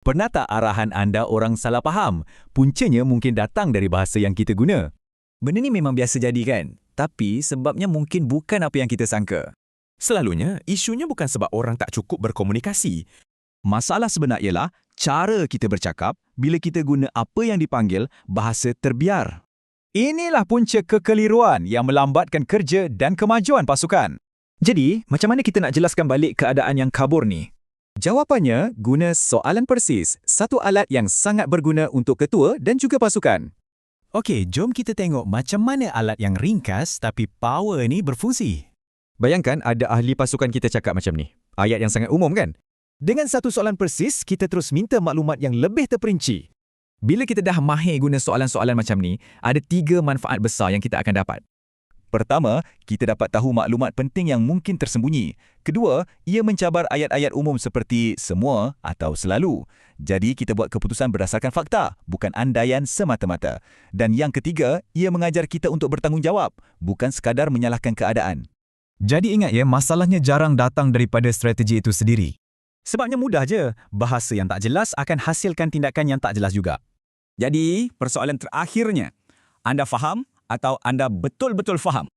Pernah tak arahan anda orang salah faham? Puncanya mungkin datang dari bahasa yang kita guna. Benda ni memang biasa jadi kan? Tapi sebabnya mungkin bukan apa yang kita sangka. Selalunya, isunya bukan sebab orang tak cukup berkomunikasi. Masalah sebenar ialah cara kita bercakap bila kita guna apa yang dipanggil bahasa terbiar. Inilah punca kekeliruan yang melambatkan kerja dan kemajuan pasukan. Jadi, macam mana kita nak jelaskan balik keadaan yang kabur ni? Jawapannya, guna soalan persis, satu alat yang sangat berguna untuk ketua dan juga pasukan. Okey, jom kita tengok macam mana alat yang ringkas tapi power ni berfungsi. Bayangkan ada ahli pasukan kita cakap macam ni. Ayat yang sangat umum kan? Dengan satu soalan persis, kita terus minta maklumat yang lebih terperinci. Bila kita dah mahir guna soalan-soalan macam ni, ada 3 manfaat besar yang kita akan dapat. Pertama, kita dapat tahu maklumat penting yang mungkin tersembunyi. Kedua, ia mencabar ayat-ayat umum seperti semua atau selalu. Jadi, kita buat keputusan berdasarkan fakta, bukan andaian semata-mata. Dan yang ketiga, ia mengajar kita untuk bertanggungjawab, bukan sekadar menyalahkan keadaan. Jadi ingat ya, masalahnya jarang datang daripada strategi itu sendiri. Sebabnya mudah je, bahasa yang tak jelas akan hasilkan tindakan yang tak jelas juga. Jadi, persoalan terakhirnya, anda faham atau anda betul-betul faham?